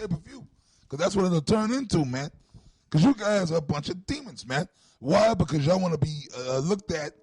pay-per-view. Because that's what it'll turn into, man. Because you guys are a bunch of demons, man. Why? Because y'all want to be looked at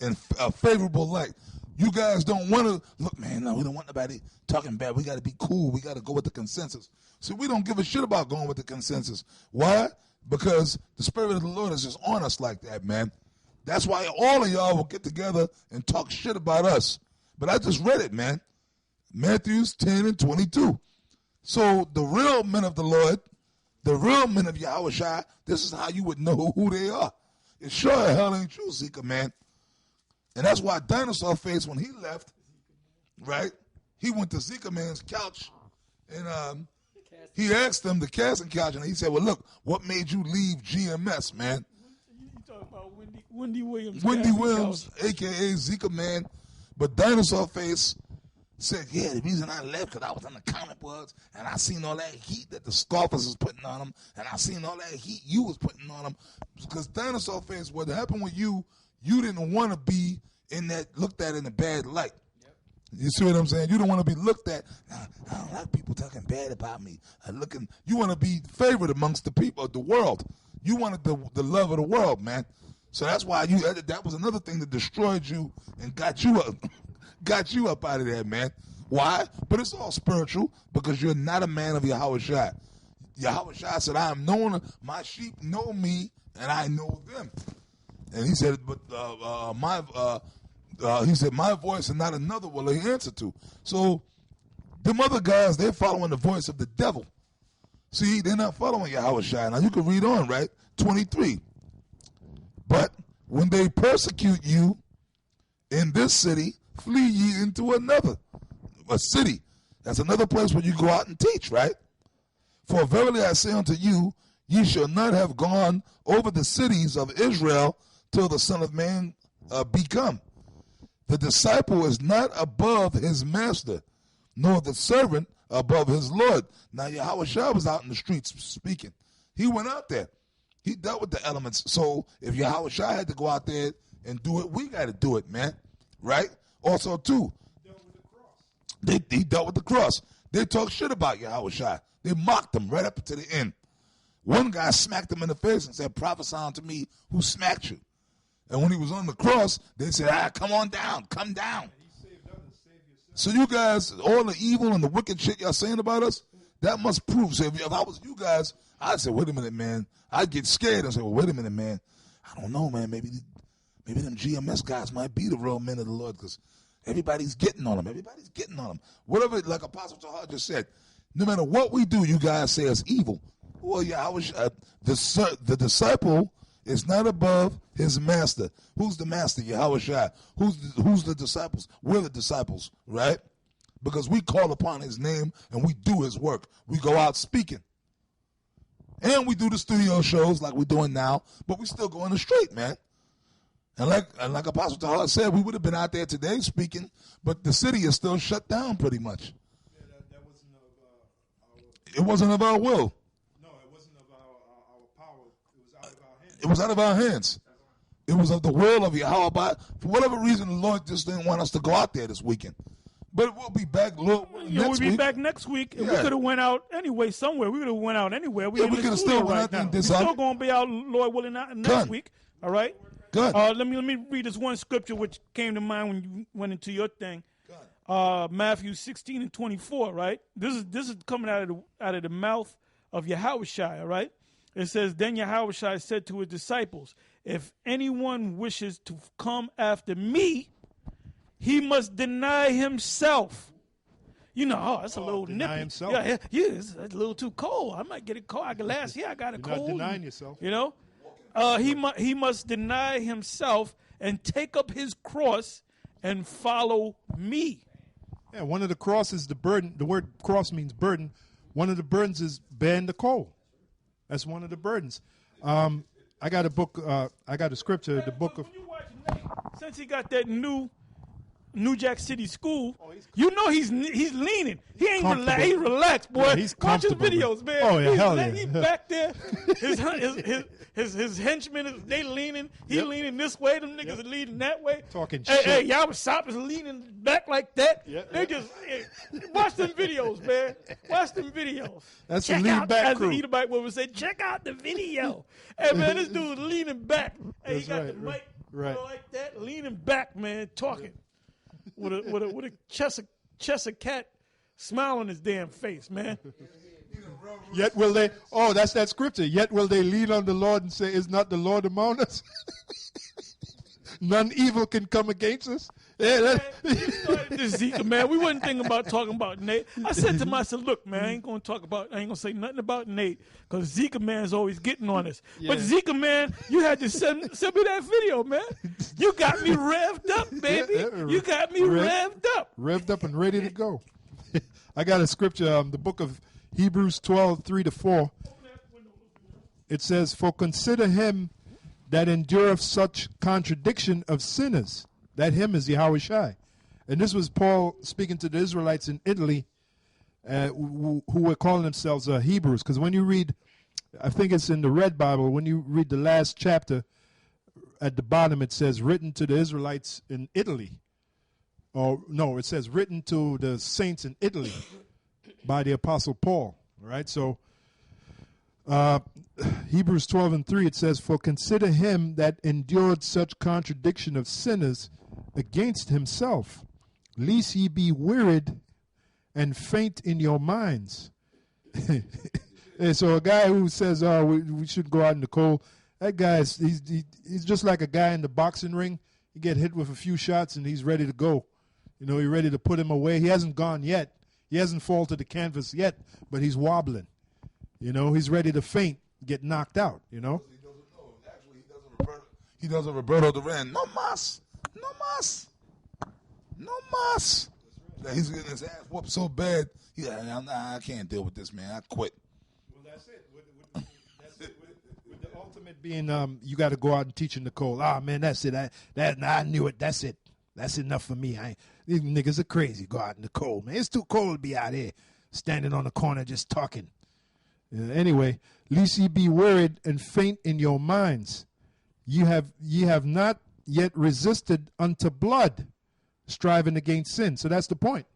in a favorable light. You guys don't want to, look, man, no, we don't want nobody talking bad. We got to be cool. We got to go with the consensus. So we don't give a shit about going with the consensus. Why? Because the Spirit of the Lord is just on us like that, man. That's why all of y'all will get together and talk shit about us. But I just read it, man. Matthew 10 and 22. So the real men of the Lord, the real men of Yahushua, this is how you would know who they are. It sure as hell ain't true, Zika, man. And that's why Dinosaur Face, when he left, right, he went to Zika Man's couch and he asked him, the casting couch, and he said, well, look, what made you leave GMS, man? You talking about Wendy Williams. Wendy Williams, a.k.a. Zika Man. But Dinosaur Face said, yeah, the reason I left because I was in the comic books and I seen all that heat that the scoffers was putting on them and I seen all that heat you was putting on them. Because Dinosaur Face, what happened with you, you didn't want to be in that, looked at in a bad light. Yep. You see what I'm saying? You don't want to be looked at. I don't like people talking bad about me. You want to be favored amongst the people of the world. You wanted the love of the world, man. So that's why that was another thing that destroyed you and got you up out of there, man. Why? But it's all spiritual because you're not a man of Yahushua. Yahushua said, I am known, my sheep know me and I know them. And he said, but he said, my voice and not another will he answer to. So them other guys, they're following the voice of the devil. See, they're not following Yahushua. Now you can read on, right? 23. But when they persecute you in this city, flee ye into a city. That's another place where you go out and teach, right? For verily I say unto you, ye shall not have gone over the cities of Israel till the Son of Man be come. The disciple is not above his master, nor the servant above his Lord. Now Yahushua was out in the streets speaking. He went out there. He dealt with the elements. So if Yahushua had to go out there and do it, we got to do it, man. Right? Also, too, he dealt with the cross. They talk shit about Yahushua. They mocked him right up to the end. One guy smacked him in the face and said, prophesy unto me who smacked you. And when he was on the cross, they said, come on down, come down. So you guys, all the evil and the wicked shit y'all saying about us, that must prove. So if I was you guys, I'd say, wait a minute, man. I'd get scared and say, well, wait a minute, man. I don't know, man. Maybe them GMS guys might be the real men of the Lord because everybody's getting on them. Everybody's getting on them. Whatever, like Apostle Tahar just said, no matter what we do, you guys say it's evil. Well, yeah, the disciple is not above his master. Who's the master? Yahushua. Who's the disciples? We're the disciples, right? Because we call upon his name and we do his work. We go out speaking. And we do the studio shows like we're doing now, but we still go on the straight, man. And like Apostle Tahar said, we would have been out there today speaking, but the city is still shut down pretty much. Yeah, that wasn't of our will. It wasn't of our will. No, it wasn't of our power. It was out of our hands. It was out of our hands. It was of the will of Yahweh. For whatever reason, the Lord just didn't want us to go out there this weekend. But we'll be back we'll be back next week. And we could have went out anyway somewhere. We could have went out anywhere. We could have still went out now. there. We're still going to be out, Lord willing, next week. All right? Good. Let me read this one scripture which came to mind when you went into your thing. Matthew 16 and 24, right? This is coming out of the mouth of Yahushua, all right? It says, then Yahushua said to his disciples, if anyone wishes to come after me, he must deny himself. You know, that's a little nippy. Himself. Yeah, it's a little too cold. I might get it cold. I got a cold. Not denying yourself. You know, he must deny himself and take up his cross and follow me. Yeah, one of the crosses, the burden. The word cross means burden. One of the burdens is bearing the coal. That's one of the burdens. I got a book. I got a scripture. The book of. Since he got that new New Jack City School, you know he's leaning. He ain't relaxed. He's relaxed, boy. Yeah, he's Watch his comfortable. videos, man. Oh, yeah, hell yeah. He's back there. His henchmen, they leaning. He leaning this way. Them niggas are leaning that way. Talking hey, shit. Hey, y'all shop is leaning back like that. Yeah. They just watch them videos, man. Watch them videos. That's check the lean out, back as crew. the Edomite would say, check out the video. Hey, man, this dude's leaning back. Hey, he got the mic like that, leaning back, man, talking with a chest of cat smile on his damn face, man. Yet will they, that's that scripture. Yet will they lean on the Lord and say, is not the Lord among us? None evil can come against us. Yeah, you started this Zika, man. We wasn't thinking about talking about Nate. I said to myself, look, man, I ain't going to say nothing about Nate because Zika man's always getting on us. Yeah. But Zika man, you had to send me that video, man. You got me revved up, baby. You got me revved up. Revved up and ready to go. I got a scripture, the book of Hebrews 12, 3-4. It says, for consider him that endureth such contradiction of sinners. That him is Yahushai. And this was Paul speaking to the Israelites in Italy who were calling themselves Hebrews. Because when you read, I think it's in the Red Bible, when you read the last chapter, at the bottom it says, written to the Israelites in Italy. Or no, it says written to the saints in Italy by the Apostle Paul. All right, so Hebrews 12:3, it says, for consider him that endured such contradiction of sinners against himself, lest ye be wearied and faint in your minds. And so a guy who says, we should go out in the cold, that guy he's just like a guy in the boxing ring. You get hit with a few shots and he's ready to go. You know, you're ready to put him away. He hasn't gone yet. He hasn't fallen to the canvas yet, but he's wobbling. You know, he's ready to faint, get knocked out, you know. He doesn't know. Actually, he does a Roberto Duran. No mas. No mas. No mas. He's getting his ass whooped so bad. I can't deal with this, man. I quit. Well, that's it. With the ultimate being, you got to go out and teach in the cold. Man, that's it. I knew it. That's it. That's enough for me. These niggas are crazy. Go out in the cold, man. It's too cold to be out here standing on the corner just talking. Anyway, lest ye be wearied and faint in your minds. Ye have not yet resisted unto blood, striving against sin. So that's the point.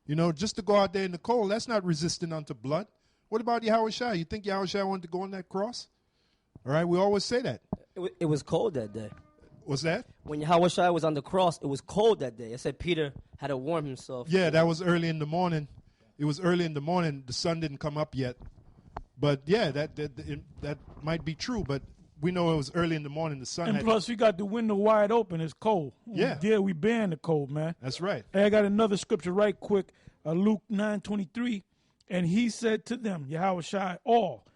You know, just to go out there in the cold, that's not resisting unto blood. What about Yahushua? You think Yahushua wanted to go on that cross? All right, we always say that. It was cold that day. What's that? When Yahushua was on the cross, it was cold that day. I said Peter had to warm himself. Yeah, that was early in the morning. It was early in the morning. The sun didn't come up yet. But yeah, that might be true. But we know it was early in the morning. The sun. And plus, we got the window wide open. It's cold. Yeah, we ban the cold, man. That's right. Hey, I got another scripture right quick. Luke 9:23, and he said to them, Yahushua, all,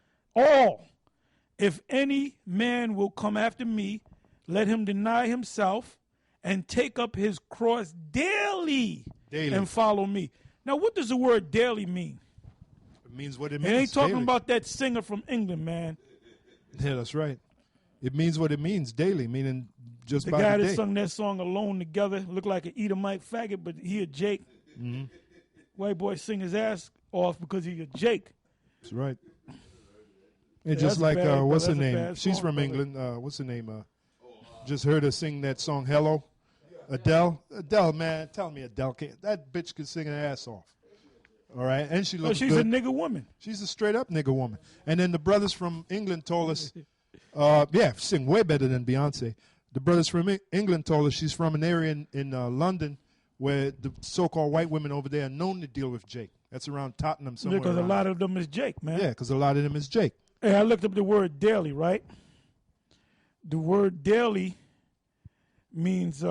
if any man will come after me, let him deny himself and take up his cross daily. And follow me. Now, what does the word daily mean? It means what it means. It ain't talking daily. about that singer from England, man. Yeah, that's right. It means what it means, daily, meaning just the by guy the that day. sung that song Alone Together looked like an Edomite faggot, but he a Jake. Mm-hmm. White boy sing his ass off because he a Jake. That's right. And just like, bad, what's her that's a name? bad She's song, from brother. England. What's her name? Just heard her sing that song, Hello. Adele. Adele, man, tell me Adele can't. That bitch can sing her ass off. All right? And she looks she's good. a nigga woman. She's a straight up nigga woman. And then the brothers from England told us, sing way better than Beyonce. The brothers from England told us she's from an area in London where the so-called white women over there are known to deal with Jake. That's around Tottenham somewhere. Because a around lot there. of them is Jake, man. Yeah, because a lot of them is Jake. Hey, I looked up the word daily, right? The word daily means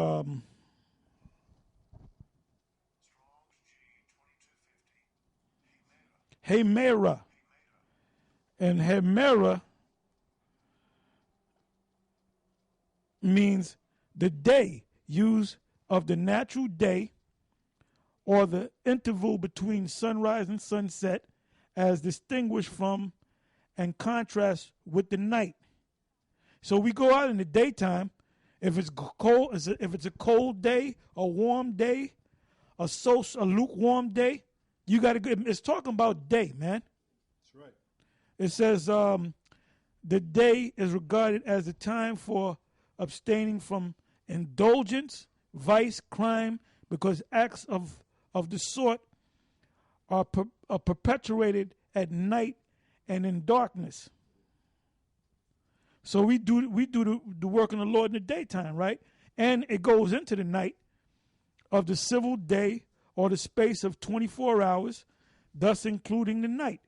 Hemera. And Hemera means the day, use of the natural day or the interval between sunrise and sunset as distinguished from and contrast with the night. So we go out in the daytime, If it's cold, if it's a cold day, a warm day, a lukewarm day, you got to go. It's talking about day, man. That's right. It says the day is regarded as a time for abstaining from indulgence, vice, crime, because acts of the sort are perpetuated at night and in darkness. So we do the work of the Lord in the daytime, right? And it goes into the night of the civil day or the space of 24 hours, thus including the night.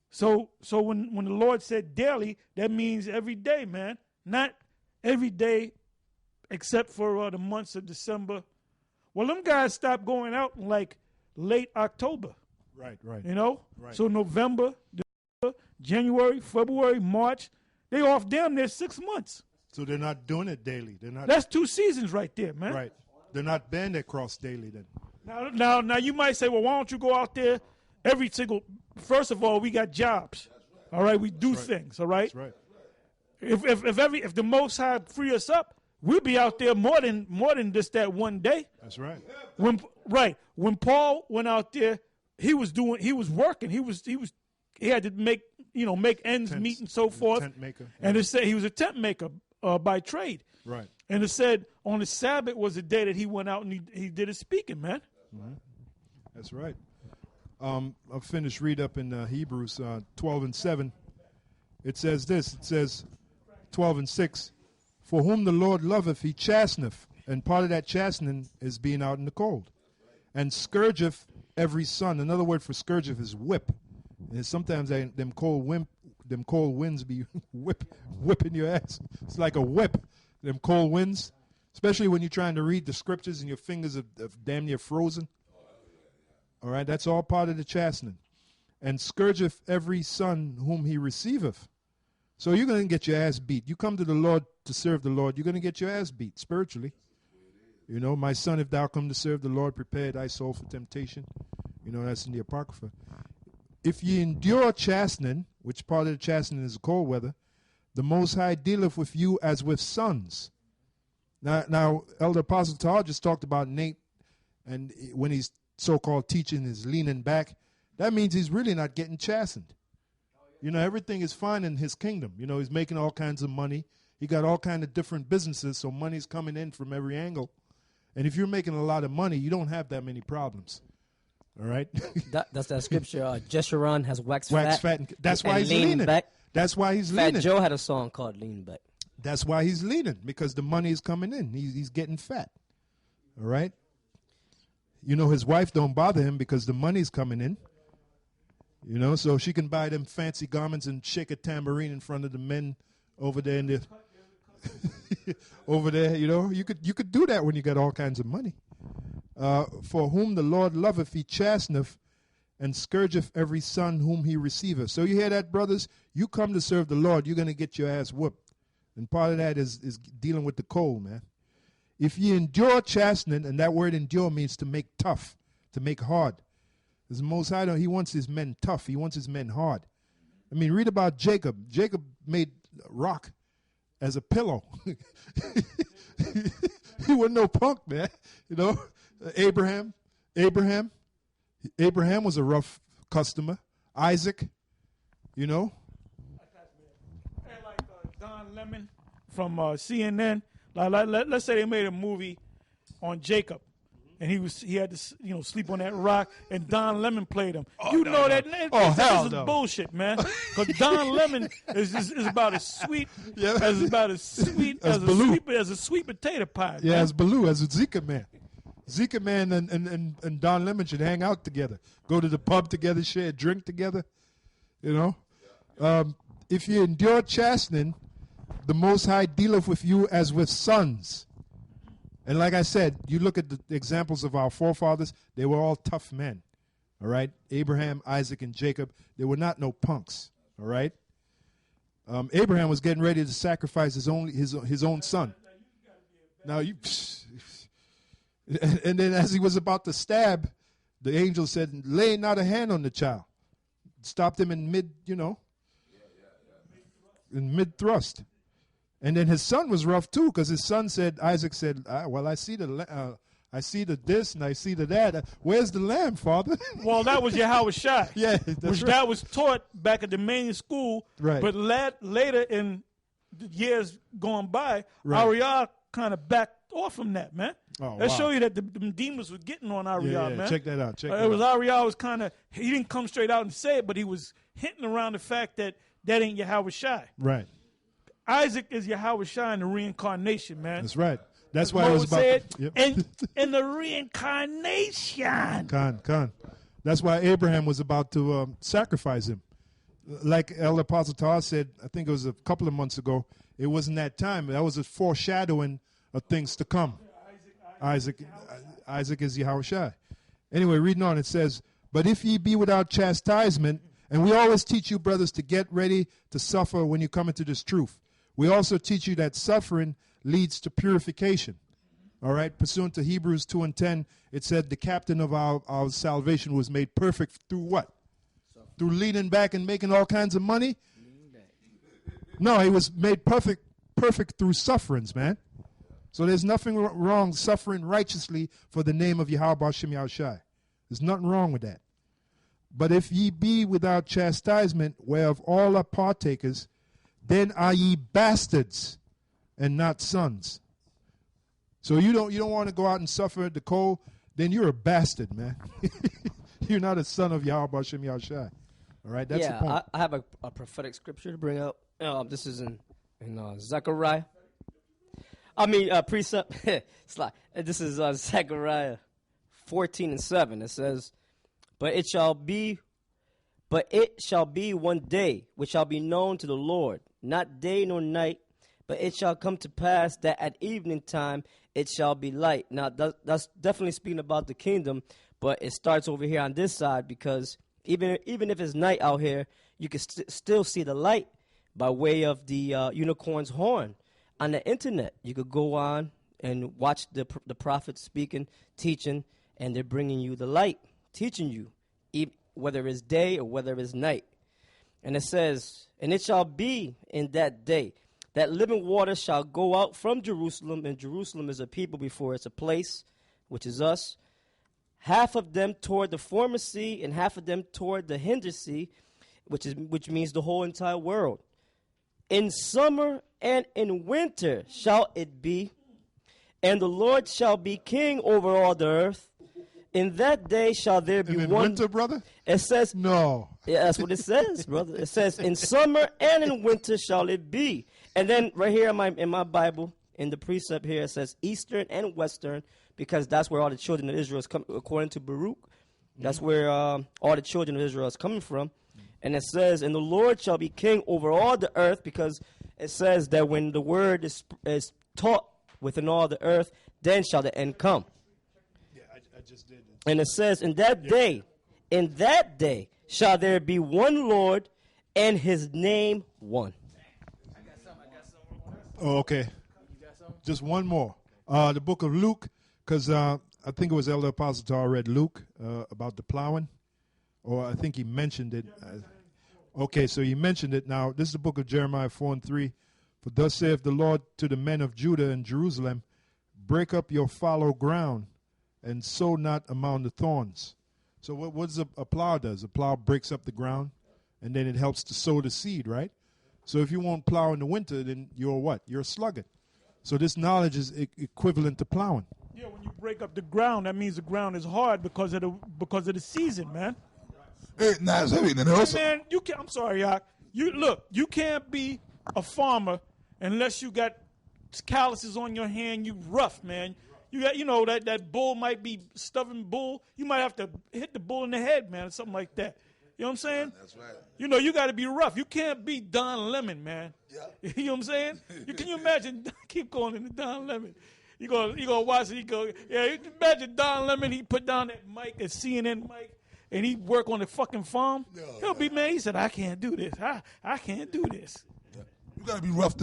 So when the Lord said daily, that means every day, man. Not every day except for the months of December. Well, them guys stopped going out in like late October. Right. You know? Right. So November, December, January, February, March, they off damn near 6 months. So they're not doing it daily. They're not. That's 2 seasons right there, man. Right. They're not banned their cross daily then. Now you might say, well, why don't you go out there every single? First of all, we got jobs. All right, we do things. All right. That's right. If the Most High free us up, we'll be out there more than just that one day. That's right. When Paul went out there, he was working. He had to make ends meet and so forth. Tent maker. And it said he was a tent maker by trade. Right. And it said on the Sabbath was the day that he went out and he did his speaking, man. Mm-hmm. That's right. I'll finish read up in Hebrews 12 and 7. It says this. It says 12 and 6. For whom the Lord loveth, he chasteneth. And part of that chastening is being out in the cold. And scourgeth every son. Another word for scourgeth is whip. And sometimes them cold winds be whipping your ass. It's like a whip. Them cold winds, especially when you're trying to read the scriptures and your fingers are damn near frozen. All right, that's all part of the chastening. And scourgeth every son whom he receiveth. So you're going to get your ass beat. You come to the Lord to serve the Lord, you're going to get your ass beat spiritually. You know, my son, if thou come to serve the Lord, prepare thy soul for temptation. You know, that's in the Apocrypha. If ye endure chastening, which part of the chastening is cold weather, the Most High dealeth with you as with sons. Now, Elder Apostle Todd just talked about Nate, and when he's so-called teaching is leaning back, that means he's really not getting chastened. You know, everything is fine in his kingdom. You know, he's making all kinds of money. He got all kinds of different businesses, so money's coming in from every angle. And if you're making a lot of money, you don't have that many problems. All right? That's that scripture. Jeshurun has waxed fat. That's why he's leaning back. That's why he's leaning. Fat Joe had a song called Lean Back. That's why he's leaning, because the money is coming in. He's getting fat. All right? You know, his wife don't bother him because the money's coming in. You know, so she can buy them fancy garments and shake a tambourine in front of the men over there in the over there, you know. You could do that when you got all kinds of money. For whom the Lord loveth, he chasteneth, and scourgeth every son whom he receiveth. So you hear that, brothers? You come to serve the Lord, you're going to get your ass whooped. And part of that is dealing with the cold, man. If ye endure chastening, and that word endure means to make tough, to make hard. As the Most High, he wants his men tough. He wants his men hard. I mean, read about Jacob. Jacob made rock as a pillow. He wasn't no punk, man. You know, Abraham was a rough customer. Isaac, you know. Like Don Lemon from CNN. Let's say they made a movie on Jacob, and he had to sleep on that rock, and Don Lemon played him. This is bullshit, man. Because Don Lemon is about as sweet as a sweet potato pie. Yeah, man. as Baloo, as a Zika man. Zika man and Don Lemon should hang out together, go to the pub together, share a drink together. You know, if you endure chastening, the Most High dealeth with you as with sons. And like I said, you look at the examples of our forefathers, they were all tough men. All right? Abraham, Isaac, and Jacob, they were not no punks. All right? Abraham was getting ready to sacrifice his own son. Now you, and then as he was about to stab, the angel said, "Lay not a hand on the child." Stopped him in mid, in mid thrust. And then his son was rough too, because his son said, Isaac said, well, I see the this and I see the that. Where's the lamb, Father? Well, that was Yahweh Shai. Yeah, that's which right. that was taught back at the main school. Right. But later in the years going by, Right. Ariel kind of backed off from that, man. Oh, that wow. show you that the demons were getting on Ariel, Yeah, man. check that out. It was Ariel was kind of, he didn't come straight out and say it, but he was hinting around the fact that ain't Yahweh Shai. Right. Isaac is Yahweh Shai in the reincarnation, man. That's right. That's why it was Moses about. said, in the reincarnation. Con. That's why Abraham was about to sacrifice him. Like Elder Apostle Tar said, I think it was a couple of months ago, it wasn't that time. That was a foreshadowing of things to come. Isaac is Yahweh Shai. Anyway, reading on, it says, but if ye be without chastisement, and we always teach you, brothers, to get ready to suffer when you come into this truth. We also teach you that suffering leads to purification. All right, pursuant to Hebrews 2:10, it said the captain of our salvation was made perfect through what? Through leaning back and making all kinds of money? No, he was made perfect through sufferings, man. So there's nothing wrong suffering righteously for the name of Yahweh Hashem Yahushai. There's nothing wrong with that. But if ye be without chastisement, whereof all are partakers, then are ye bastards and not sons. So you don't want to go out and suffer the cold, then you're a bastard, man. You're not a son of Yahweh Hashem Yahushai. All right, that's the point. I have a prophetic scripture to bring up. This is in Zechariah. Precept. This is Zechariah 14:7. It says, But it shall be one day which shall be known to the Lord, not day nor night, but it shall come to pass that at evening time it shall be light. Now, that's definitely speaking about the kingdom, but it starts over here on this side because even if it's night out here, you can still see the light by way of the unicorn's horn. On the internet, you could go on and watch the prophets speaking, teaching, and they're bringing you the light, teaching you, whether it's day or whether it's night. And it says, and it shall be in that day that living water shall go out from Jerusalem, and Jerusalem is a people before it's a place, which is us, half of them toward the former sea and half of them toward the hinder sea, which means the whole entire world. In summer and in winter shall it be, and the Lord shall be king over all the earth. In that day shall there be in one. winter, brother? It says no. Yeah, that's what it says, brother. It says, in summer and in winter shall it be. And then right here in my Bible, in the precept here, it says eastern and western, because that's where all the children of Israel is coming, according to Baruch. That's where all the children of Israel is coming from. And it says, and the Lord shall be king over all the earth, because it says that when the word is taught within all the earth, then shall the end come. Yeah, I just did. And it says, in that day shall there be one Lord, and his name one. I got some. Oh, okay. You got some? Just one more. The book of Luke, because I think it was Elder Apostle Tar read Luke about the plowing, or I think he mentioned it. Okay, so he mentioned it. Now, this is the book of Jeremiah 4:3. For thus saith the Lord to the men of Judah and Jerusalem, break up your fallow ground, and sow not among the thorns. So what does a plow does? A plow breaks up the ground, and then it helps to sow the seed, right? So if you won't plow in the winter, then you're what? You're a sluggard. So this knowledge is equivalent to plowing. Yeah, when you break up the ground, that means the ground is hard because of the season, man. Hey, nah, it's heavy. And also, Man, you can't. I'm sorry, Yak. You can't be a farmer unless you got calluses on your hand. You rough, man. You got, that bull might be stubborn bull. You might have to hit the bull in the head, man, or something like that. You know what I'm saying? That's right. You got to be rough. You can't be Don Lemon, man. Yeah. You know what I'm saying? Can you imagine? Keep going into Don Lemon. You go watch it. You go, yeah. You can imagine Don Lemon. He put down that mic, that CNN mic, and he work on the fucking farm. He'll be man. He said, "I can't do this. I can't do this." Yeah. You got to be rough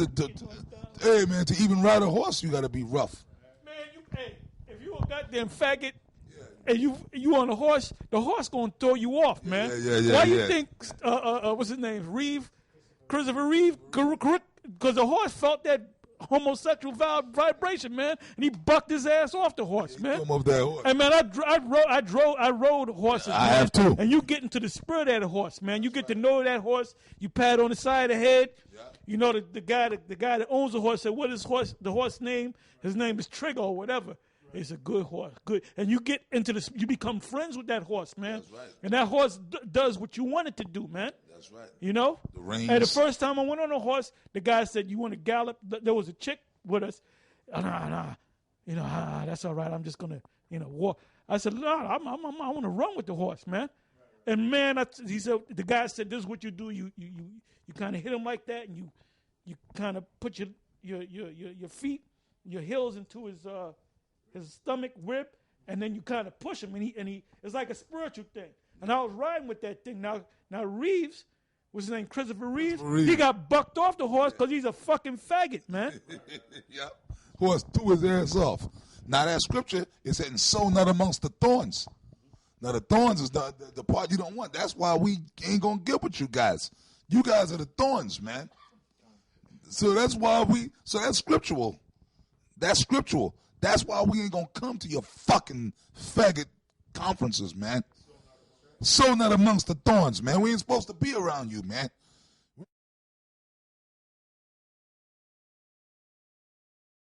hey, man, to even ride a horse, you got to be rough. If you a goddamn faggot and you on the horse gonna throw you off, man. Yeah. Why you think what's his name, Reeve? Christopher Reeve, because the horse felt that homosexual vibration, man, and he bucked his ass off the horse, man. Come off that horse. Hey, man, I rode horses. I man. have too. And you get into the spirit of the horse, man. You get to know that horse. You pat on the side of the head. Yeah. You know the guy that owns the horse said, "What is the horse name? His name is Trigger or whatever." It's a good horse, good. And you get into you become friends with that horse, man. That's right. And that horse does what you want it to do, man. That's right. You know? The reins. And the first time I went on a horse, the guy said, "You want to gallop?" There was a chick with us. Nah. That's all right. I'm just going to, walk. I said, "No, I want to run with the horse, man." And man, he said, the guy said, "This is what you do. You kind of hit him like that, and you kind of put your feet, your heels into his stomach rib, and then you kind of push him, and he it's like a spiritual thing." And I was riding with that thing. Now Reeves, what's his name, Christopher Reeves, he got bucked off the horse because he's a fucking faggot, man. Yep. Horse threw his ass off. Now that scripture is saying, "Sow not amongst the thorns." Now the thorns is the part you don't want. That's why we ain't gonna get with you guys. You guys are the thorns, man. So that's scriptural. That's scriptural. That's why we ain't gonna come to your fucking faggot conferences, man. So not amongst the thorns, man. We ain't supposed to be around you, man.